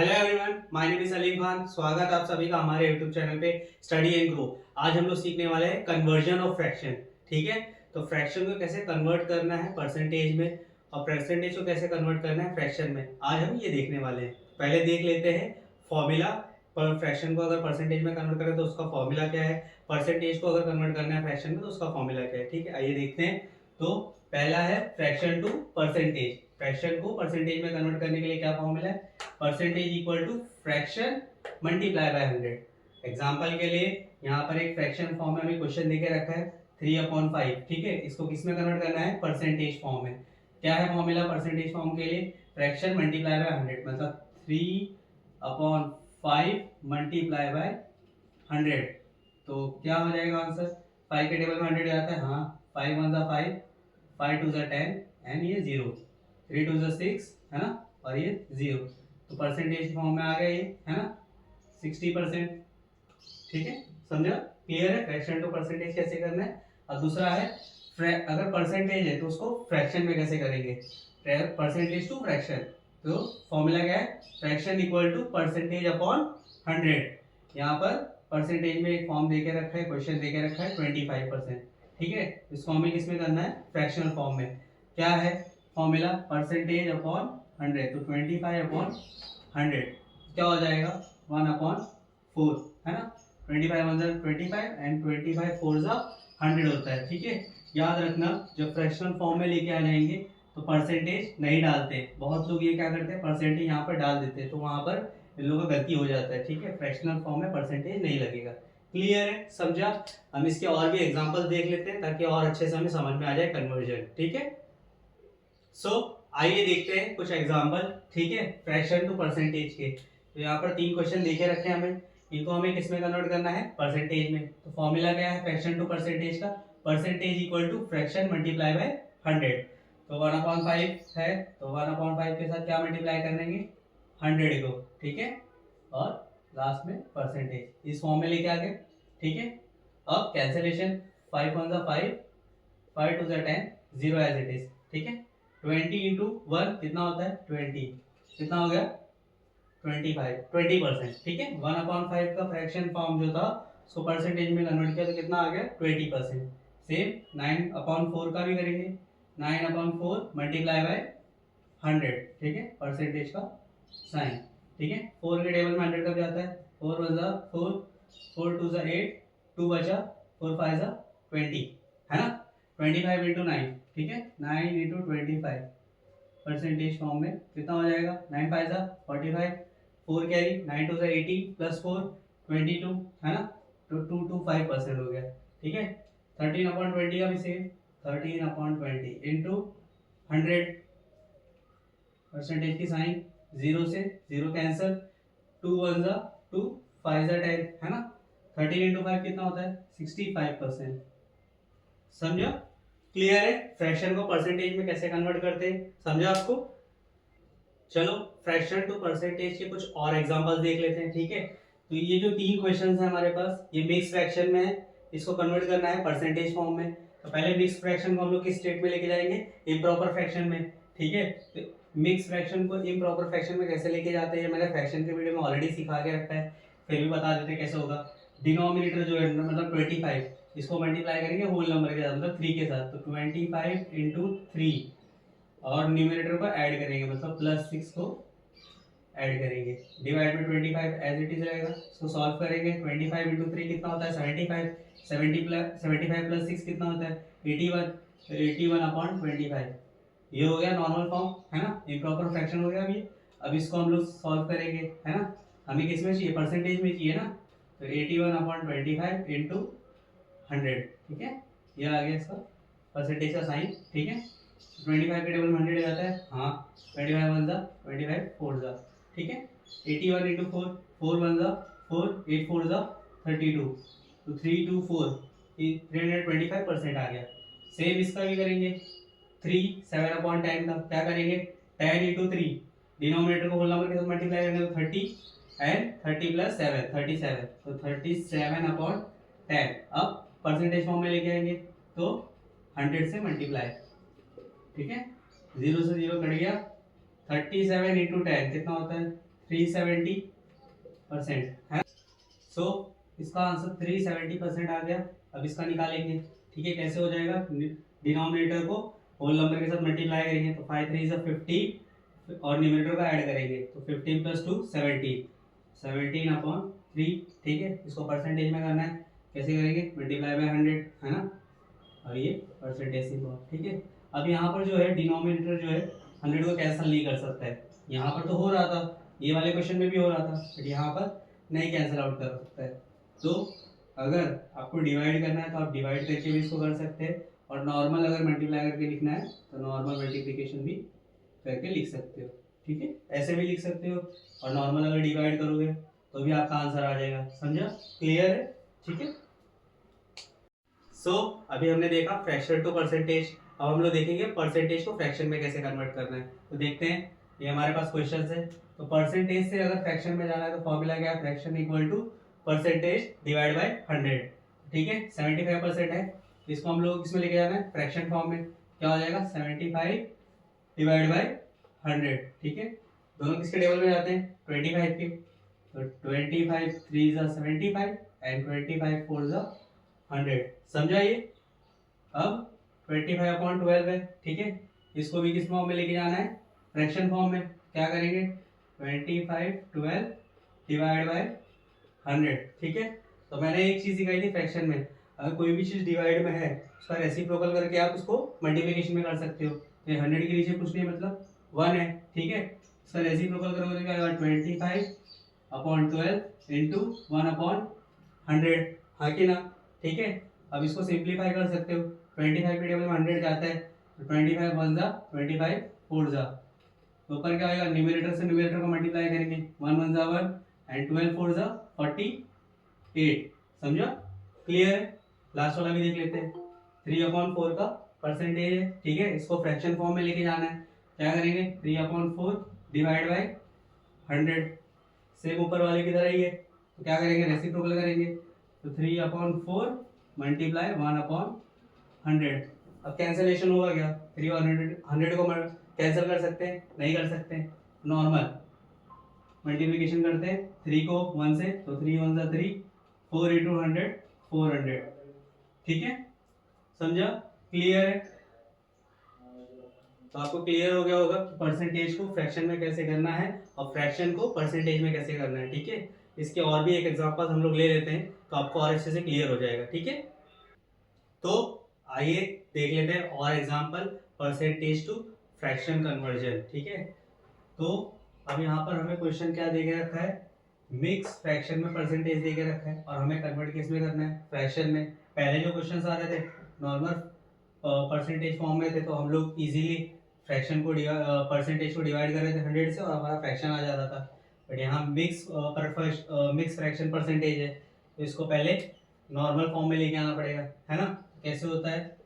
Hello everyone, my name is Aleem Khan. स्वागत है आप सभी का हमारे यूट्यूब चैनल पे स्टडी एंड ग्रो। आज हम लोग सीखने वाले हैं कन्वर्जन ऑफ फ्रैक्शन। ठीक है, तो फ्रैक्शन को कैसे कन्वर्ट करना है परसेंटेज में और परसेंटेज को कैसे कन्वर्ट करना है फ्रैक्शन में, आज हम ये देखने वाले हैं। पहले देख लेते हैं फॉर्मूला। पर फ्रैक्शन को अगर परसेंटेज में कन्वर्ट करें तो उसका फॉर्मूला क्या है, परसेंटेज को अगर कन्वर्ट करना है फ्रैक्शन में तो उसका फॉर्मूला क्या है। ठीक है, आइए देखते हैं। तो पहला है फ्रैक्शन टू परसेंटेज। फ्रैक्शन को परसेंटेज में कन्वर्ट करने के लिए क्या फॉर्मूला है, percentage equal to fraction multiply by 100। Example के लिए यहाँ पर एक फ्रैक्शन फॉर्म में हमें क्वेश्चन देके रखा है 3/5। ठीक है, इसको किस में कन्वर्ट करना है, परसेंटेज फॉर्म में। क्या है फॉर्मूला परसेंटेज फॉर्म के लिए, फ्रैक्शन मल्टीप्लाई बाय 100, मतलब 3/5 मल्टीप्लाई बाय 100। तो क्या हो जाएगा आंसर, 5 के टेबल में 100 जाता है, हाँ 5 1 जा 5, 5 2 जा 10 एंड ये 0, 3 2 जा 6 है ना, और ये 0। तो परसेंटेज फॉर्म में आ गया ये, है ना, 60%। ठीक है, समझा, क्लियर है फ्रैक्शन टू परसेंटेज कैसे करना है। और दूसरा है अगर परसेंटेज है तो उसको फ्रैक्शन में कैसे करेंगे, परसेंटेज टू फ्रैक्शन। तो फॉर्मूला क्या है, fraction equal to percentage upon 100। यहाँ पर परसेंटेज में एक फॉर्म देके रखा है, क्वेश्चन देके रखा है 25%। ठीक है, इस फॉर्म में किसमें करना है, फ्रैक्शनल फॉर्म में। क्या है फॉर्मूला, परसेंटेज अपॉन 100, तो 25/100 क्या हो जाएगा, 1/4, है ना। 25 1 25 एंड 25 4 100 होता है। ठीक है, याद रखना जब फ्रैक्शनल फॉर्म में लेके आ जाएंगे तो परसेंटेज नहीं डालते, बहुत लोग ये क्या करते हैं परसेंटेज यहाँ पर डाल देते हैं, तो वहां पर इन लोगों का गलती हो जाता है। ठीक है, फ्रैक्शनल फॉर्म में परसेंटेज नहीं लगेगा। क्लियर है, समझा। हम इसके और भी एग्जांपल देख लेते हैं ताकि और अच्छे से हमें समझ में आ जाए कन्वर्जन। ठीक है, आइए देखते हैं कुछ एग्जांपल। ठीक है, फ्रैक्शन टू परसेंटेज के। तो यहाँ पर 3 क्वेश्चन देखे रखे हैं हमें, इनको हमें किस में कन्वर्ट करना है, परसेंटेज में। तो फॉर्मूला क्या है फ्रैक्शन टू परसेंटेज का, percentage equal to fraction multiply by 100। तो 1/5 है, तो 1/5 के साथ क्या मल्टीप्लाई करेंगे, 100 को। ठीक है, और लास्ट में परसेंटेज इस फॉर्म में लेके आ गए। ठीक है, अब कैंसिलेशन, 5 1 5, 5 2 10, 0 एज इट इज। ठीक है, 20 इंटू 1 कितना होता है 20, कितना हो गया 25, 20%। ठीक है, 1/5 का फ्रैक्शन फॉर्म जो था उसको परसेंटेज में कन्वर्ट किया तो कितना आ गया 20%। सेम 9/4 का भी करेंगे, 9/4 मल्टीप्लाई बाय 100। ठीक है, परसेंटेज का साइन। ठीक है, 4 के टेबल में 100 कब जाता है, 4 1 जा 4, 4 2 जा 8, 2 बचा, 4 5 जा 20, है ना। 25 इंटू 9, ठीक है, 9 इंटू 25 परसेंटेज फॉर्म में कितना हो जाएगा, 9 5 जा 45, 4 कैरी, 9 2 जा 80 प्लस 4 22, है ना। तो 225% हो गया। ठीक है, 13/20 का भी सेम, 13/20 इंटू 100, परसेंटेज की साइन, 0 से 0 कैंसिल, 2 1 जा 2, 5 जा 10, है ना। 13 इंटू 5 कितना होता है 65%। समझा, क्लियर है फ्रैक्शन को परसेंटेज में कैसे कन्वर्ट करते हैं, समझा आपको। चलो फ्रैक्शन टू परसेंटेज के कुछ और एग्जांपल्स देख लेते हैं। ठीक है, तो ये जो 3 क्वेश्चंस हैं हमारे पास, ये मिक्स फ्रैक्शन में है, इसको कन्वर्ट करना है परसेंटेज फॉर्म में। तो पहले मिक्स फ्रैक्शन को हम लोग किस स्टेट में लेके जाएंगे, इम्प्रॉपर फ्रैक्शन में। ठीक है, तो मिक्स फ्रैक्शन को इम्प्रॉपर फ्रैक्शन में कैसे लेके जाते हैं, मैंने फ्रैक्शन के वीडियो में ऑलरेडी सिखा के रखा है, फिर भी बता देते कैसे होगा। डिनोमिनेटर जो है मतलब 25, इसको मल्टीप्लाई करेंगे होल नंबर के साथ, मतलब 3 के साथ, तो 25 इंटू 3, और न्यूमिनेटर को ऐड करेंगे मतलब +6 को ऐड करेंगे, डिवाइड में 25 एज इट इज रहेगा। इसको सॉल्व करेंगे, 25 इंटू 3 कितना होता है 75, 75 प्लस 6 कितना होता है 81, तो 81/25। ये हो गया नॉर्मल फॉर्म, है ना, इम्प्रॉपर फ्रैक्शन हो गया अभी। अब इसको हम लोग सॉल्व करेंगे, है ना, हमें किस में चाहिए, परसेंटेज में चाहिए ना। तो 81/25 इंटू 100। ठीक है, ये आ गया इसका परसेंटेज का साइन। ठीक है, 25 के टेबल में 100 जाता है, हाँ 25 1 जा 25 4 जा। ठीक है, 81 इंटू 4, 4 1 जा 4, 8 4 जा 32, तो 3 2 4, 325% आ गया। सेम इसका भी करेंगे, 3 7/10 का क्या करेंगे, 10 इंटू 3, डिनोमिनेटर को होल नंबर के साथ मल्टीप्लाई करेंगे तो 30 एंड 30 प्लस 7 37, तो 37/10। अब परसेंटेज फॉर्म में लेके आएंगे तो 100 से मल्टीप्लाई। ठीक है, 0 से 0 कट गया, 37 इंटू 10 कितना होता है 370% है। सो इसका आंसर 370% आ गया। अब इसका निकालेंगे, ठीक है। कैसे हो जाएगा, डिनोमिनेटर को होल नंबर के साथ मल्टीप्लाई करेंगे तो 5 3 15 और न्यूमरेटर का ऐड करेंगे तो 15 + 2 17, 17/3, ठीक है। इसको परसेंटेज में करना है, कैसे करेंगे, मल्टीप्लाई बाय 100 है ना, और ये परसेंटेज सिंबल, ठीक है। अब यहाँ पर जो है डिनोमिनेटर जो है 100 को कैंसिल नहीं कर सकता है। यहाँ पर तो हो रहा था, ये वाले क्वेश्चन में भी हो रहा था, बट यहाँ पर नहीं कैंसिल आउट कर सकता है। तो अगर आपको डिवाइड करना है तो आप डिवाइड करके भी इसको कर सकते हैं, और नॉर्मल अगर मल्टीप्लाई करके लिखना है तो नॉर्मल मल्टीप्लिकेशन भी करके लिख सकते हो, ठीक है। ऐसे भी लिख सकते हो, और नॉर्मल अगर डिवाइड करोगे तो भी आपका आंसर आ जाएगा। समझा, क्लियर है, ठीक है। सो अभी हमने देखा फ्रैक्शन टू परसेंटेज। अब हम लोग देखेंगे परसेंटेज को फ्रैक्शन में कैसे कन्वर्ट करना है। तो देखते हैं, ये हमारे पास क्वेश्चन है। तो परसेंटेज से अगर फ्रैक्शन में जाना है तो फॉर्मूला क्या है, fraction equal to percentage divide by 100, ठीक है। 75% है, इसको हम लोग इसमें लेके जाना है फ्रैक्शन फॉर्म में। क्या हो जाएगा, 75 डिवाइड बाय 100, ठीक है। दोनों किसके टेबल में जाते हैं, 25 के। तो 25 3 = 75 एंड 25 4 = 100। समझा ये। अब 25/12 है, ठीक है। इसको भी किस फॉर्म में लेके जाना है, फ्रैक्शन फॉर्म में। क्या करेंगे, 25/12 डिवाइड बाय 100, ठीक है। तो मैंने एक चीज सिखाई थी फ्रैक्शन में, अगर कोई भी चीज डिवाइड में है उसका रेसिप्रोकल करके आप उसको मल्टीप्लिकेशन में कर सकते हो। तो 100 के नीचे कुछ नहीं, मतलब 1 है, ठीक है। इसका रेसिप्रोकल करोगे क्या आएगा, 25/12 इंटू 1/100, हाँ कि ना, ठीक है। अब इसको सिंप्लीफाई कर सकते हो, 25 के टेबल में 100 जाता है तो 25 1 = 25 4 = तो ऊपर क्या आएगा, न्यूमरेटर से न्यूमरेटर को मल्टीप्लाई करेंगे, 1 1 = 1 एंड 12 4 = 48। समझा, क्लियर है। लास्ट वाला भी देख लेते हैं। 3/4 का परसेंटेज है, ठीक है। इसको फ्रैक्शन फॉर्म में लेके जाना है। क्या करेंगे, 3/4 डिवाइड बाय 100, सेम ऊपर वाले की तरह ही है। तो क्या करेंगे, रेसिप्रोकल करेंगे, तो 3/4 मल्टीप्लाई 1/100। अब कैंसिलेशन होगा क्या, 3 और 100 को कैंसिल कर सकते हैं, नहीं कर सकते। नॉर्मल मल्टीप्लिकेशन करते हैं 3 को 1 से, तो 3 1 = 3, 4 × 100 400, ठीक है। समझा, क्लियर है। तो आपको क्लियर हो गया होगा कि परसेंटेज को फ्रैक्शन में कैसे करना है और फ्रैक्शन को परसेंटेज में कैसे करना है, ठीक है। इसके और भी एक एग्जांपल हम लोग ले लेते हैं तो आपको और अच्छे से क्लियर हो जाएगा, ठीक है। तो आइए देख लेते हैं और example percentage to fraction conversion, ठीक है। तो अब यहाँ पर हमें क्वेश्चन क्या दे के रखा है, मिक्स फ्रैक्शन में परसेंटेज दे के रखा है और हमें कन्वर्ट किस में करना है, फ्रैक्शन में। पहले जो क्वेश्चन आ रहे थे नॉर्मल परसेंटेज फॉर्म में थे तो हम लोग इजीली फ्रैक्शन को परसेंटेज को डिवाइड कर रहे थे 100 से और हमारा फ्रैक्शन आ जाता था। बट यहाँ मिक्स फ्रैक्शन परसेंटेज है तो इसको पहले नॉर्मल फॉर्म में लेके आना पड़ेगा, है ना। कैसे होता है,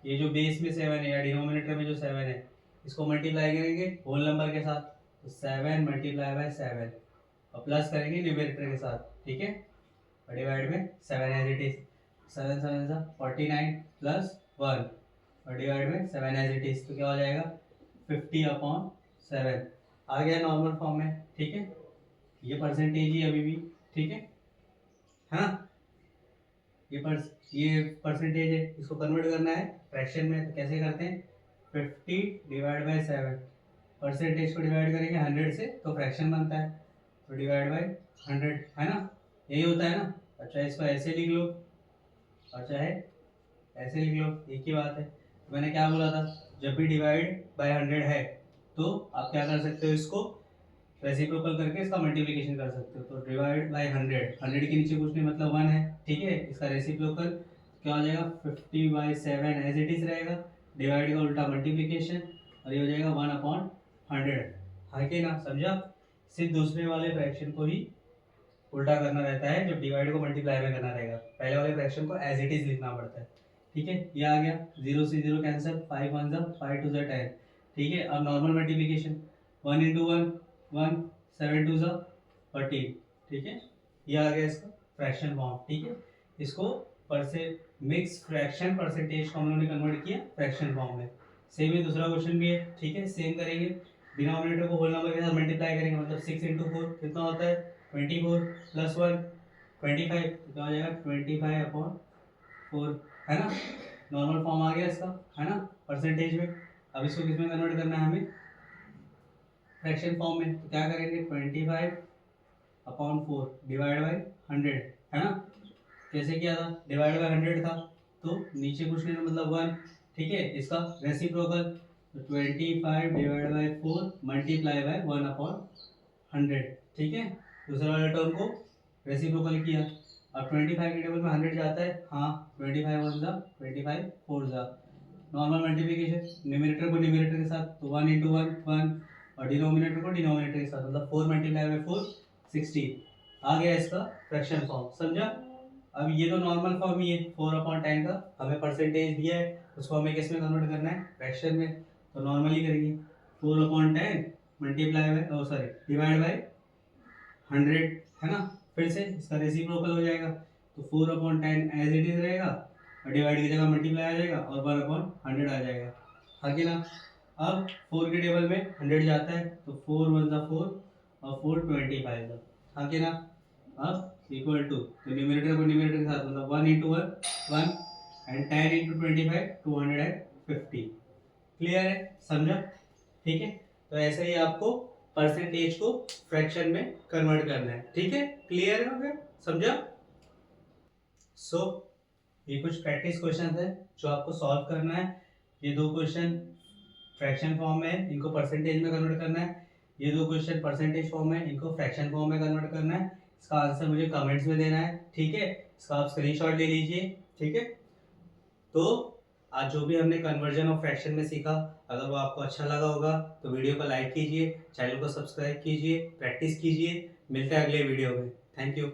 ये जो बेस में 7 है या डिनोमिनेटर में जो 7 है इसको मल्टीप्लाई करेंगे होल नंबर के साथ, तो 7 × 7 और प्लस करेंगे न्यूमरेटर के साथ, ठीक है। और डिवाइड में 7 एज इट इज, 7 7 = 49 प्लस 1 और डिवाइड में 7 एज इट इज, तो क्या हो जाएगा 50/7 आ गया नॉर्मल फॉर्म में, ठीक है। ये परसेंटेज ही अभी भी, ठीक है, हाँ। ये परसेंटेज है, इसको कन्वर्ट करना है फ्रैक्शन में, तो कैसे करते हैं, 50/7 परसेंटेज को डिवाइड करेंगे 100 से तो फ्रैक्शन बनता है, तो डिवाइड बाय 100, है ना, यही होता है ना। अच्छा, इसको ऐसे लिख लो और चाहे ऐसे लिख लो, एक ही बात है। मैंने क्या बोला था, जब भी डिवाइड बाय 100 है तो आप क्या कर सकते हो, इसको रेसिप्रोकल करके इसका मल्टीप्लिकेशन कर सकते हो। तो डिवाइड बाय 100 के नीचे कुछ नहीं, मतलब 1 है, ठीक है। इसका रेसिप्रोकल क्या हो जाएगा, 50/7 एज इट इज रहेगा, डिवाइड का उल्टा मल्टीप्लिकेशन, और ये हो जाएगा 1/100, हाँ कि ना, समझा। सिर्फ दूसरे वाले फ्रैक्शन को ही उल्टा करना रहता है, जब डिवाइड को मल्टीप्लाई में करना रहेगा, पहले वाले फ्रैक्शन को एज इट इज लिखना पड़ता है, ठीक है। ये आ गया, 0 से 0 कैंसिल, 5 1 = 5 2 = 10, ठीक है। अब नॉर्मल मल्टीप्लिकेशन, 1 × 1 1, 7 2 = 14, ठीक है। ये आ गया इसका फ्रैक्शन फॉर्म, ठीक है। इसको मिक्स फ्रैक्शन परसेंटेज को हम लोगों ने कन्वर्ट किया फ्रैक्शन फॉर्म में। सेम ही दूसरा क्वेश्चन भी है, ठीक है, सेम करेंगे। डिनोमिनेटर को होल नंबर के साथ मल्टीप्लाई करेंगे, मतलब 6 इंटू 4 कितना होता है 24 प्लस 1 25, कितना हो जाएगा 25/4, है ना। नॉर्मल फॉर्म आ गया इसका, है ना, परसेंटेज में। अब इसको किस में कन्वर्ट करना है हमें, फ्रैक्शन फॉर्म में। तो क्या करेंगे 25/4 डिवाइड बाई 100, है ना। कैसे किया था, डिवाइड बाई 100 था तो नीचे कुछ नहीं मतलब 1, ठीक है। इसका reciprocal 25 divide by 4 multiply by 1/100, ठीक है। दूसरे वाले टर्म को रेसिप्रोकल किया। अब 25 के टेबल में 100 जाता है, हाँ 25 1 जा 25 4 जा, नॉर्मल मल्टीप्लिकेशन, न्यूमरेटर को न्यूमरेटर के साथ तो 1 इंटू 1 1, और डिनोमिनेटर को डिनोमिनेटर के साथ, मतलब 4 मल्टीप्लाई बाई 4 16 आ गया इसका फ्रैक्शन फॉर्म, समझा। अब ये तो नॉर्मल फॉर्म ही है 4/10 का, हमें परसेंटेज दिया है, उसको हमें किस में कन्वर्ट करना है, फ्रैक्शन में। तो नॉर्मली करेंगे 4/10 multiply by sorry divide by 100, है ना। फिर से इसका रेसिप्रोकल हो जाएगा, तो 4/10 एज इट इज रहेगा, और डिवाइड की जगह मल्टीप्लाई आ जाएगा, और 1/100 आ जाएगा, हाँ कि ना। अब 4 के टेबल में 100 जाता है, तो 4 1 जा 4 और 4 25 जा, हाँ कि ना। अब इक्वल टू, तो न्यूमरेटर को न्यूमरेटर के साथ, मतलब 1 इंटू 1 1 एंड 10 इंटू 25 250, क्लियर है, समझा, ठीक है। तो ऐसे ही आपको परसेंटेज को फ्रैक्शन में कन्वर्ट करना है, ठीक है, क्लियर हो गया, समझा। सो ये कुछ प्रैक्टिस क्वेश्चन है जो आपको सॉल्व करना है। ये 2 क्वेश्चन फ्रैक्शन फॉर्म में है, इनको परसेंटेज में कन्वर्ट करना है। ये 2 क्वेश्चन परसेंटेज फॉर्म में, इनको फ्रैक्शन फॉर्म में कन्वर्ट करना है। इसका आंसर मुझे कमेंट्स में देना है, ठीक है। इसका आप स्क्रीनशॉट ले लीजिए, ठीक है। तो आज जो भी हमने कन्वर्जन ऑफ फ्रैक्शन में सीखा, अगर वो आपको अच्छा लगा होगा तो वीडियो को लाइक कीजिए, चैनल को सब्सक्राइब कीजिए, प्रैक्टिस कीजिए। मिलते हैं अगले वीडियो में, थैंक यू।